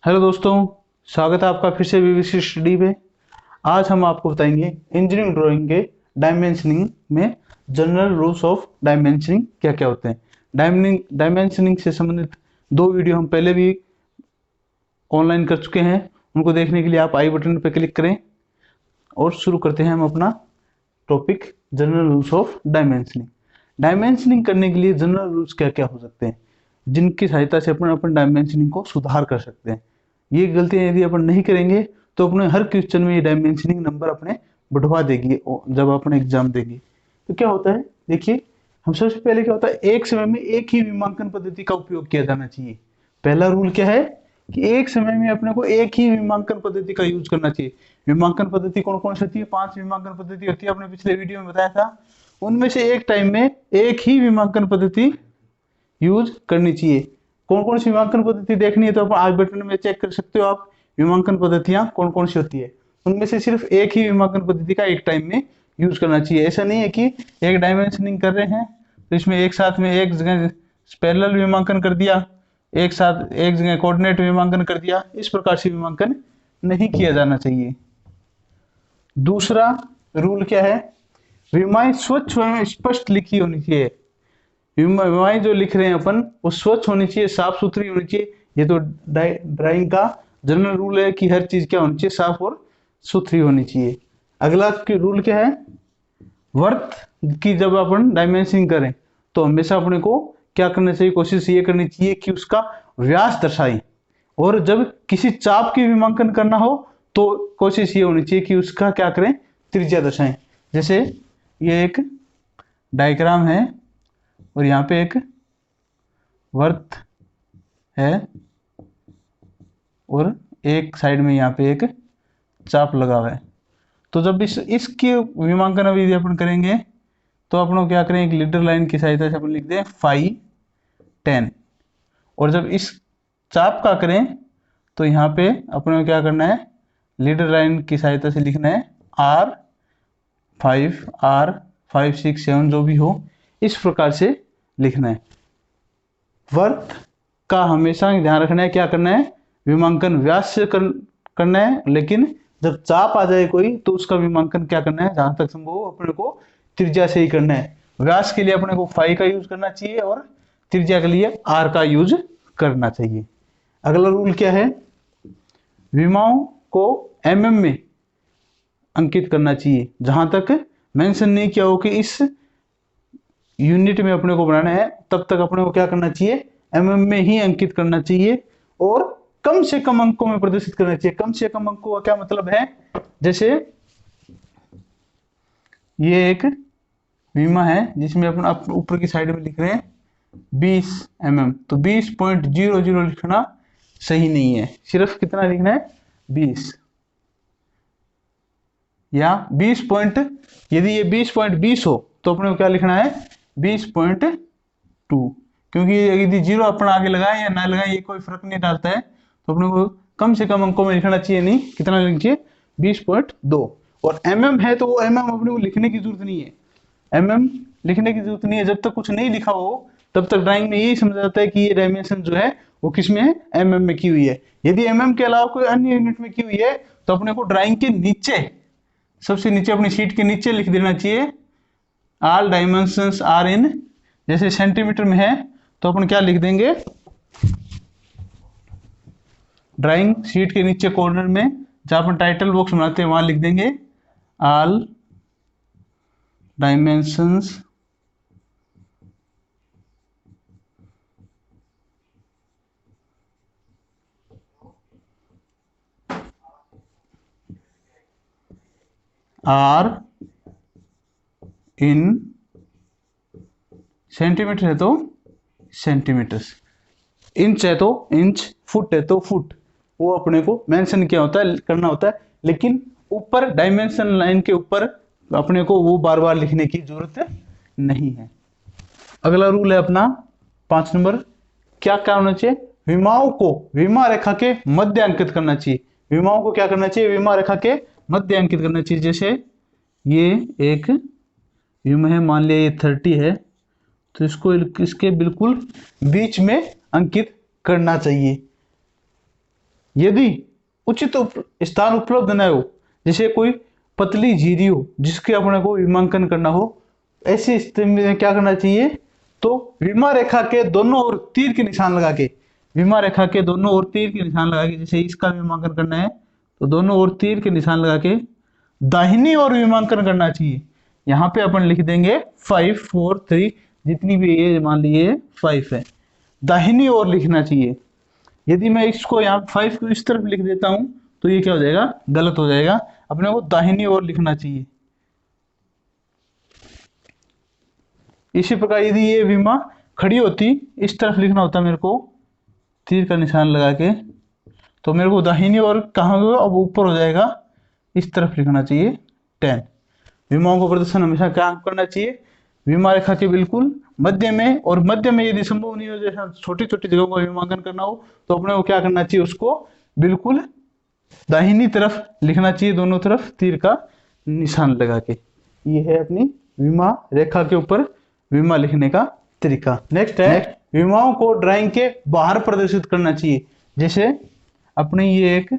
Hello दोस्तों, स्वागत है आपका फिर से बीबीसी स्टडी पे। आज हम आपको बताएंगे इंजीनियरिंग ड्राइंग के डायमेंशनिंग में जनरल रूल्स ऑफ डायमेंशनिंग क्या क्या होते हैं। डायमेंशनिंग से संबंधित दो वीडियो हम पहले भी ऑनलाइन कर चुके हैं। उनको देखने के लिए आप आई बटन पर क्लिक करें और शुरू करते हैं हम अपना topic general rules of dimensioning. Dimensioning करने के लिए जनरल रूल्स क्या क्या हो सकते हैं जिनकी सहायता से अपन डायमेंशनिंग को सुधार कर सकते हैं। ये गलतियां यदि अपन नहीं करेंगे तो अपने हर क्वेश्चन में ये डायमेंशनिंग नंबर अपने बढ़वा देगी जब अपन एग्जाम देंगे। तो क्या होता है, देखिए हम सबसे पहले क्या होता है, एक समय में एक ही विमांकन पद्धति का उपयोग किया जाना चाहिए। पहला रूल क्या है कि एक समय में अपने को एक ही विमांकन पद्धति का यूज करना चाहिए। विमांकन पद्धति कौन कौन सी होती है? 5 विमांकन पद्धति होती है, आपने पिछले वीडियो में बताया था। उनमें से एक टाइम में एक ही विमांकन पद्धति यूज करनी चाहिए। कौन कौन सी विमांकन पद्धति देखनी है तो आप आई बटन में चेक कर सकते हो। आप विमांकन पद्धतियां कौन कौन सी होती है, उनमें से सिर्फ एक ही विमांकन पद्धति का एक टाइम में यूज करना चाहिए। ऐसा नहीं है कि एक डायमेंशनिंग कर रहे हैं तो इसमें एक साथ में एक जगह पैरेलल विमांकन कर दिया, एक साथ एक जगह कोऑर्डिनेट विमांकन कर दिया। इस प्रकार से विमांकन नहीं किया जाना चाहिए। दूसरा रूल क्या है, विमाएं स्वच्छ एवं स्पष्ट लिखी होनी चाहिए। विमाएं जो लिख रहे हैं अपन वो स्वच्छ होनी चाहिए, साफ सुथरी होनी चाहिए। ये तो ड्राइंग का जनरल रूल है कि हर चीज क्या होनी चाहिए, साफ और सुथरी होनी चाहिए। अगला रूल क्या है, वर्थ की जब अपन डायमेंशनिंग करें तो हमेशा अपने को क्या करना चाहिए, कोशिश ये करनी चाहिए कि उसका व्यास दर्शाएं। और जब किसी चाप की विमांकन करना हो तो कोशिश ये होनी चाहिए कि उसका क्या करें, त्रिज्या दर्शाएं। जैसे ये एक डायग्राम है और यहाँ पे एक वर्त है और एक साइड में यहाँ पे एक चाप लगा हुआ है। तो जब इसके विमांकन अभी अपन करेंगे तो अपन क्या करें, एक लीडर लाइन की सहायता से अपन लिख दें फाई 10। और जब इस चाप का करें तो यहाँ पे अपने को क्या करना है, लीडर लाइन की सहायता से लिखना है R5 R5 6 7 जो भी हो, इस प्रकार से लिखना है। वर्त का हमेशा ध्यान रखना है, क्या करना है, विमांकन व्यास से करना है। लेकिन जब चाप आ जाए कोई तो उसका विमांकन क्या करना है, जहां तक संभव अपने को त्रिज्या से ही करना है। व्यास के लिए अपने को फाई का यूज करना चाहिए और त्रिज्या के लिए आर का यूज करना चाहिए। अगला रूल क्या है, विमाओं को mm में अंकित करना चाहिए। जहां तक मेंशन नहीं किया हो कि इस यूनिट में अपने को बनाना है तब तक अपने को क्या करना चाहिए, mm में ही अंकित करना चाहिए और कम से कम अंकों में प्रदर्शित करना चाहिए। कम से कम अंकों का क्या मतलब है, जैसे ये एक विमा है जिसमें अपन ऊपर की साइड में लिख रहे हैं 20 mm, तो 20.00 लिखना सही नहीं है। सिर्फ कितना लिखना है, 20 या 20 पॉइंट, यदि ये 20.20 हो तो अपने को क्या लिखना है, 20.2। क्योंकि यदि जीरो अपन आगे लगाए या ना लगाए ये कोई फर्क नहीं डालता है। तो अपने को कम से कम अंकों में लिखना चाहिए, नहीं कितना लिखना चाहिए, 20.2। और mm है तो वो mm अपने को लिखने की जरूरत नहीं है, mm लिखने की जरूरत नहीं है। जब तक कुछ नहीं लिखा हो तब तक ड्राइंग में यही समझा जाता है कि ये डायमेंशन जो है वो किस में है, mm में की हुई है। यदि mm के अलावा कोई अन्य यूनिट में की हुई है तो अपने को ड्राइंग के नीचे, सबसे नीचे अपनी शीट के नीचे लिख देना चाहिए ऑल डायमेंशंस आर इन, जैसे सेंटीमीटर में है तो अपन क्या लिख देंगे, ड्राइंग शीट के नीचे कॉर्नर में जहां अपन टाइटल बॉक्स बनाते हैं वहां लिख देंगे all dimensions are in centimetre है तो सेंटीमीटर्स, इंच है तो इंच, फुट है तो फुट, वो अपने को मेंशन किया होता है, करना होता है। लेकिन ऊपर डायमेंशन लाइन के ऊपर अपने को वो बार बार लिखने की जरूरत नहीं है। अगला रूल है अपना 5 नंबर, क्या क्या होना चाहिए, विमाओं को विमा रेखा के मध्य अंकित करना चाहिए। विमाओं को क्या करना चाहिए, विमा रेखा के मध्य अंकित करना चाहिए। जैसे ये एक विमा है, मान लिया ये 30 है तो इसको इसके बिल्कुल बीच में अंकित करना चाहिए। यदि उचित स्थान उपलब्ध न हो, जैसे कोई पतली झिरी हो जिसके अपने को विमांकन करना हो, ऐसी स्थिति में क्या करना चाहिए, तो विमा रेखा के दोनों ओर तीर के निशान लगा के, विमा रेखा के दोनों ओर तीर के निशान लगा के, जैसे इसका विमांकन करना है तो दोनों ओर तीर के निशान लगा के दाहिनी ओर विमांकन करना चाहिए। यहाँ पे अपन लिख देंगे 5 4 3, जितनी भी ये मान लीजिए 5 है, दाहिनी ओर लिखना चाहिए। यदि मैं इसको यहाँ 5 को इस तरफ लिख देता हूं तो ये क्या हो जाएगा, गलत हो जाएगा, अपने को दाहिनी ओर लिखना चाहिए। इसी प्रकार यदि ये विमा खड़ी होती, इस तरफ लिखना होता मेरे को तीर का निशान लगा के, तो मेरे को दाहिनी ओर कहाँ होगा, अब ऊपर हो जाएगा, इस तरफ लिखना चाहिए 10। विमाओं को प्रदर्शन हमेशा क्या करना चाहिए, विमा रेखा के बिल्कुल मध्य में, और मध्य में यदि संभव नहीं हो, जैसे छोटी छोटी जगहों का विमांकन करना हो, तो अपने को क्या करना चाहिए, उसको बिल्कुल दाहिनी तरफ लिखना चाहिए, दोनों तरफ तीर का निशान लगा के। ये है अपनी विमा रेखा के ऊपर विमा लिखने का तरीका। नेक्स्ट है विमाओं को ड्राइंग के बाहर प्रदर्शित करना चाहिए। जैसे अपने ये एक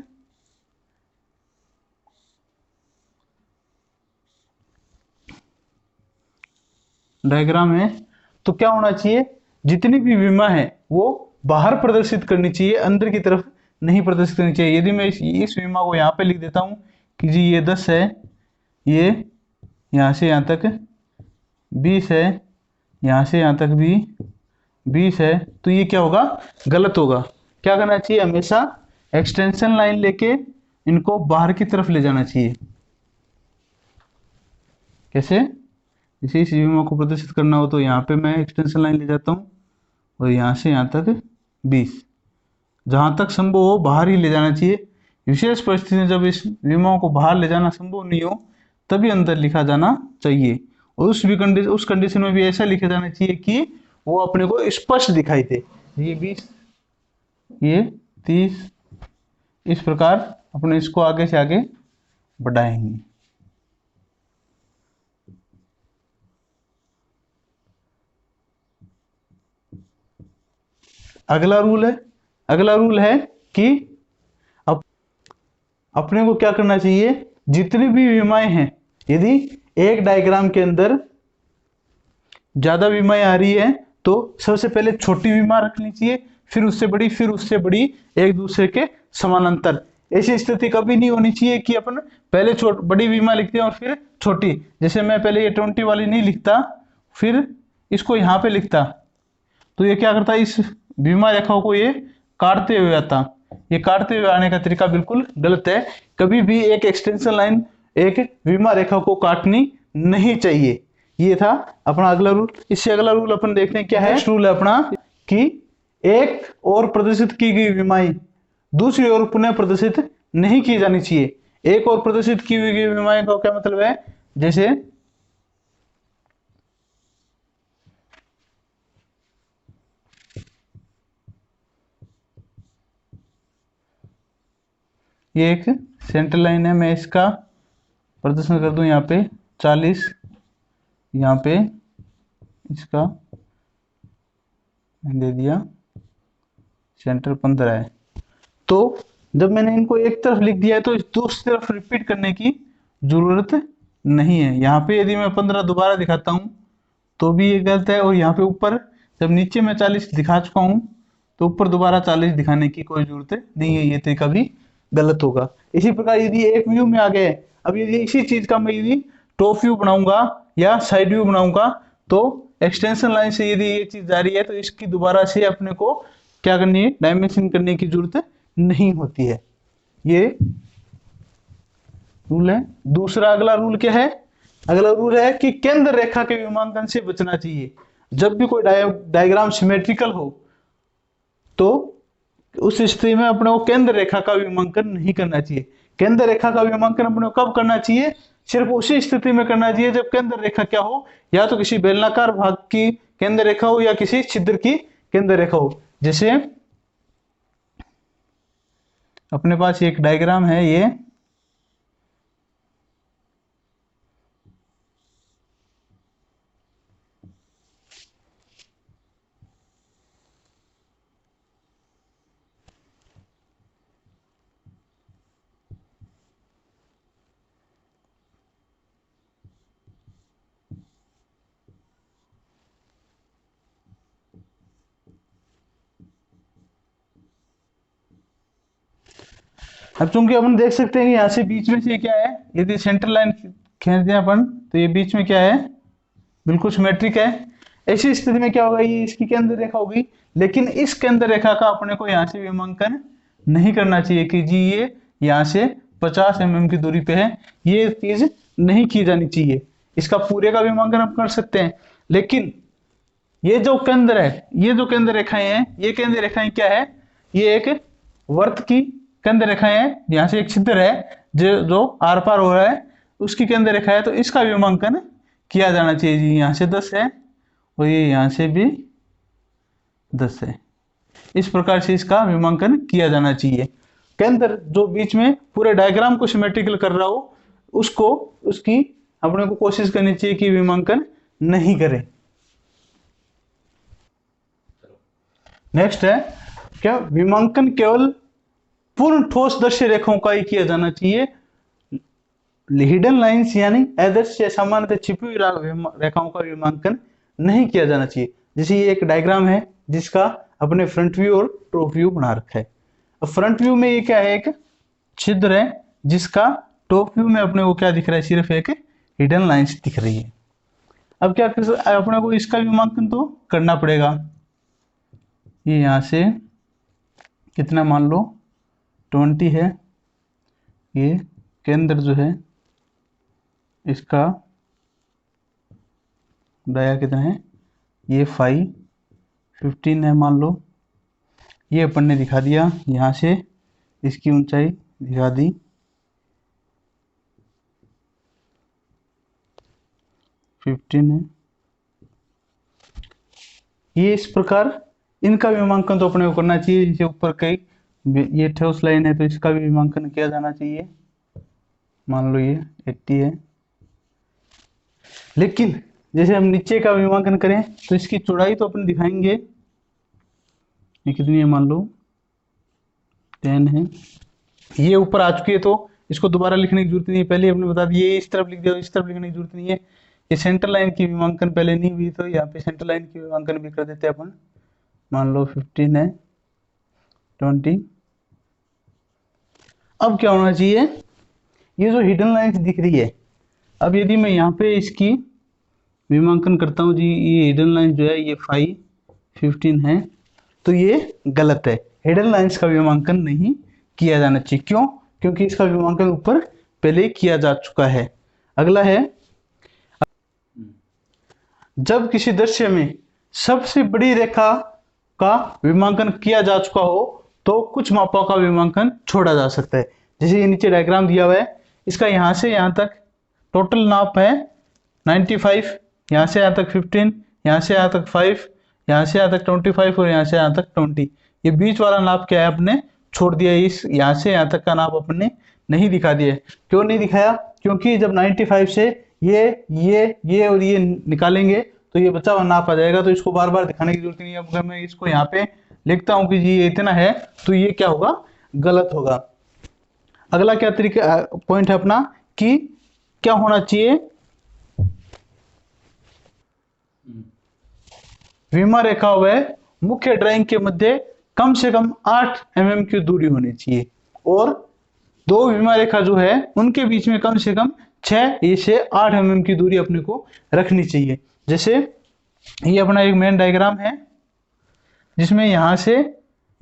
डायग्राम है, तो क्या होना चाहिए, जितनी भी विमा है वो बाहर प्रदर्शित करनी चाहिए, अंदर की तरफ नहीं प्रदर्शित करनी चाहिए। यदि मैं इस विमा को यहाँ पे लिख देता हूँ कि जी ये 10 है, ये यहाँ से यहाँ तक 20 है, यहाँ से यहाँ तक भी 20 है, तो ये क्या होगा, गलत होगा। क्या करना चाहिए, हमेशा एक्सटेंशन लाइन लेके इनको बाहर की तरफ ले जाना चाहिए। कैसे, इसी विमा को प्रदर्शित करना हो तो यहाँ पे मैं एक्सटेंशन लाइन ले जाता हूँ और यहाँ से यहाँ तक 20, जहाँ तक संभव हो बाहर ही ले जाना चाहिए। विशेष परिस्थिति में जब इस विमाओं को बाहर ले जाना संभव नहीं हो, तभी अंदर लिखा जाना चाहिए। और उस कंडीशन में भी ऐसा लिखा जाना चाहिए कि वो अपने को स्पष्ट दिखाई दे। ये 20, ये 30, इस प्रकार अपने इसको आगे से आगे बढ़ाएंगे। अगला रूल है कि अपने को क्या करना चाहिए, जितनी भी विमाएं हैं, यदि एक डायग्राम के अंदर ज्यादा विमाएं आ रही है तो सबसे पहले छोटी विमा रखनी चाहिए, फिर उससे बड़ी, फिर उससे बड़ी, एक दूसरे के समानांतर। ऐसी स्थिति कभी नहीं होनी चाहिए कि अपन पहले बड़ी विमा लिखते हैं और फिर छोटी। जैसे मैं पहले ये 20 वाली नहीं लिखता, फिर इसको यहाँ पे लिखता, तो ये क्या करता है, इस बीमा रेखाओं को ये काटते हुए आता। ये काटते हुए आने का तरीका बिल्कुल गलत है। कभी भी एक एक्सटेंशन लाइन एक बीमा रेखा को काटनी नहीं चाहिए। ये था अपना अगला रूल। इससे अगला रूल अपन देखते हैं क्या है। नेक्स्ट रूल है अपना कि एक और प्रदर्शित की गई बीमाएं दूसरी ओर पुनः प्रदर्शित नहीं की जानी चाहिए। एक और प्रदर्शित की हुई गई बीमाएं का क्या मतलब है, जैसे ये एक सेंटर लाइन है, मैं इसका प्रदर्शन कर दूं यहाँ पे 40, यहाँ पे इसका दे दिया सेंटर 15 है। तो जब मैंने इनको एक तरफ लिख दिया है तो दूसरी तरफ रिपीट करने की जरूरत नहीं है। यहाँ पे यदि मैं 15 दोबारा दिखाता हूँ तो भी ये गलत है, और यहाँ पे ऊपर जब नीचे मैं 40 दिखा चुका हूँ तो ऊपर दोबारा 40 दिखाने की कोई जरूरत नहीं है, ये तरीका भी गलत होगा। इसी प्रकार यदि एक व्यू में आ गए, अब यदि इसी चीज का मैं यदि टॉप व्यू बनाऊंगा या साइड व्यू बनाऊंगा, तो एक्सटेंशन लाइन से यदि ये चीज जा रही है तो इसकी दोबारा से अपने को क्या करनी है, डायमेंशन करने की जरूरत नहीं होती है। ये रूल है। दूसरा अगला रूल क्या है, अगला रूल है कि केंद्र रेखा के विमांकन से बचना चाहिए। जब भी कोई डायग्राम सिमेट्रिकल हो तो उस स्थिति में अपने को केंद्र रेखा का विमांकन नहीं करना चाहिए। केंद्र रेखा का विमांकन अपने को कब करना चाहिए, सिर्फ उसी स्थिति में करना चाहिए जब केंद्र रेखा क्या हो, या तो किसी बेलनाकार भाग की केंद्र रेखा हो या किसी छिद्र की केंद्र रेखा हो। जैसे अपने पास एक डायग्राम है, ये अब चूंकि अपन देख सकते हैं कि यहाँ से बीच में से क्या है, यदि सेंटर लाइन खींचते हैं अपन तो ये बीच में क्या है, बिल्कुल सिमेट्रिक है। ऐसी स्थिति में क्या होगा, ये इसकी केंद्र रेखा होगी, लेकिन इस केंद्र रेखा का अपने को यहाँ से विमांकन नहीं करना चाहिए कि जी ये यहाँ से 50 mm की दूरी पे है, ये चीज नहीं की जानी चाहिए। इसका पूरे का विमांकन हम कर सकते हैं, लेकिन ये जो केंद्र है, ये जो केंद्र रेखाएं हैं, ये केंद्र रेखाएं क्या है, ये एक वर्त की केंद्र रेखाएं हैं। यहाँ से एक छिद्र है जो आर पार हो रहा है, उसकी केंद्र रेखा है, तो इसका विमांकन किया जाना चाहिए जी। यहाँ से 10 है और ये यहाँ से भी 10 है। इस प्रकार से इसका विमांकन किया जाना चाहिए। केंद्र जो बीच में पूरे डायग्राम को सिमेट्रिकल कर रहा हो, उसको उसकी अपने को कोशिश करनी चाहिए कि विमांकन नहीं करे। नेक्स्ट है क्या, विमांकन केवल पूर्ण ठोस दृश्य रेखाओं का ही किया जाना चाहिए। हिडन लाइंस यानी अदृश्य या सामान्यतः छिपी हुई रेखाओं का विमांकन नहीं किया जाना चाहिए। जैसे ये एक डायग्राम है जिसका अपने फ्रंट व्यू और टॉप व्यू बना रखा है। अब फ्रंट व्यू में ये क्या है, एक छिद्र है, जिसका टॉप व्यू में अपने को क्या दिख रहा है, सिर्फ एक हिडन लाइंस दिख रही है। अब क्या अपने को इसका विमांकन तो करना पड़ेगा। ये यहाँ से कितना मान लो 20 है, ये केंद्र जो है इसका डाया कितना है, ये 15 है मान लो। ये अपन ने दिखा दिया, यहाँ से इसकी ऊंचाई दिखा दी, है। ये इस प्रकार इनका विमांकन तो अपने को करना चाहिए। जैसे ऊपर कई ये ठोस लाइन है तो इसका भी विमांकन किया जाना चाहिए, मान लो ये 80 है। लेकिन जैसे हम नीचे का विमांकन करें तो इसकी चौड़ाई तो अपन दिखाएंगे, ये कितनी है, मान लो 10 है। ये ऊपर आ चुकी है तो इसको दोबारा लिखने की जरूरत नहीं है, पहले हमने बता दिया। ये इस तरफ लिख दिया तो इस तरफ लिखने की जरूरत नहीं है। ये सेंटर लाइन की विमांकन पहले नहीं हुई तो यहाँ पे सेंटर लाइन की विमांकन भी कर देते हैं अपन, मान लो 15 है, 20। अब क्या होना चाहिए, ये जो हिडन लाइंस दिख रही है, अब यदि मैं यहाँ पे इसकी विमांकन करता हूँ जी, ये हिडन लाइन जो है ये 15 है, तो ये गलत है। हिडन लाइंस का विमांकन नहीं किया जाना चाहिए। क्यों? क्योंकि इसका विमांकन ऊपर पहले ही किया जा चुका है। अगला है, जब किसी दृश्य में सबसे बड़ी रेखा का विमांकन किया जा चुका हो तो कुछ मापों का विमांकन छोड़ा जा सकता है। जैसे ये नीचे डायग्राम दिया हुआ है, इसका यहाँ से यहाँ तक टोटल नाप है 95, यहाँ से यहाँ तक 15, यहाँ से यहाँ तक 5, यहाँ से यहाँ तक 25 और यहाँ से यहाँ तक 20। ये बीच वाला नाप क्या है, आपने छोड़ दिया। इस यहाँ से यहाँ तक का नाप अपने नहीं दिखा दिया। क्यों नहीं दिखाया? क्योंकि जब 95 से ये और ये निकालेंगे तो ये बचा हुआ नाप आ जाएगा, तो इसको बार बार दिखाने की जरूरत नहीं है। अगर मैं इसको यहाँ पे लिखता हूँ कि जी ये इतना है तो ये क्या होगा, गलत होगा। अगला क्या तरीका पॉइंट है अपना कि क्या होना चाहिए, विमा रेखा व मुख्य ड्राइंग के मध्य कम से कम 8 mm की दूरी होनी चाहिए, और दो विमा रेखा जो है उनके बीच में कम से कम 6 से 8 mm की दूरी अपने को रखनी चाहिए। जैसे ये अपना एक मेन डायग्राम है जिसमें यहाँ से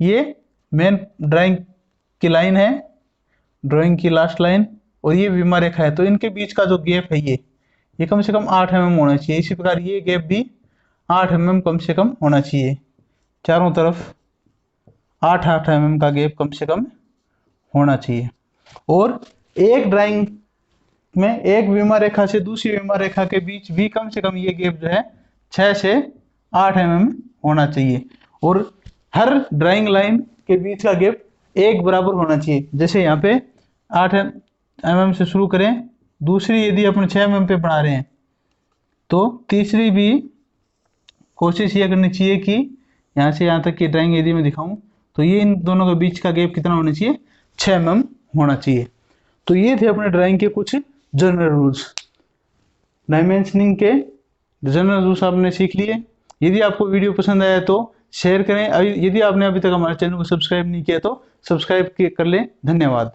ये मेन ड्राइंग की लाइन है, ड्राइंग की लास्ट लाइन, और ये विमा रेखा है, तो इनके बीच का जो गैप है ये कम से कम 8 mm होना चाहिए। इसी प्रकार ये गैप भी 8 mm कम से कम होना चाहिए। चारों तरफ 8 mm का गैप कम से कम होना चाहिए। और एक ड्राइंग में एक विमा रेखा से दूसरी विमा रेखा के बीच भी कम से कम ये गैप जो है 6 से 8 mm होना चाहिए। और हर ड्राइंग लाइन के बीच का गैप एक बराबर होना चाहिए। जैसे यहाँ पे 8 mm से शुरू करें, दूसरी यदि अपन 6 mm पे बना रहे हैं तो तीसरी भी कोशिश ये करनी चाहिए कि यहाँ से यहाँ तक की ड्राइंग यदि मैं दिखाऊं तो ये इन दोनों के बीच का गैप कितना होना चाहिए, 6 mm होना चाहिए। तो ये थे अपने ड्राइंग के कुछ जनरल रूल्स। डायमेंशनिंग के जनरल रूल्स आपने सीख लिए। यदि आपको वीडियो पसंद आया तो शेयर करें। यदि आपने अभी तक हमारे चैनल को सब्सक्राइब नहीं किया तो सब्सक्राइब कर लें। धन्यवाद।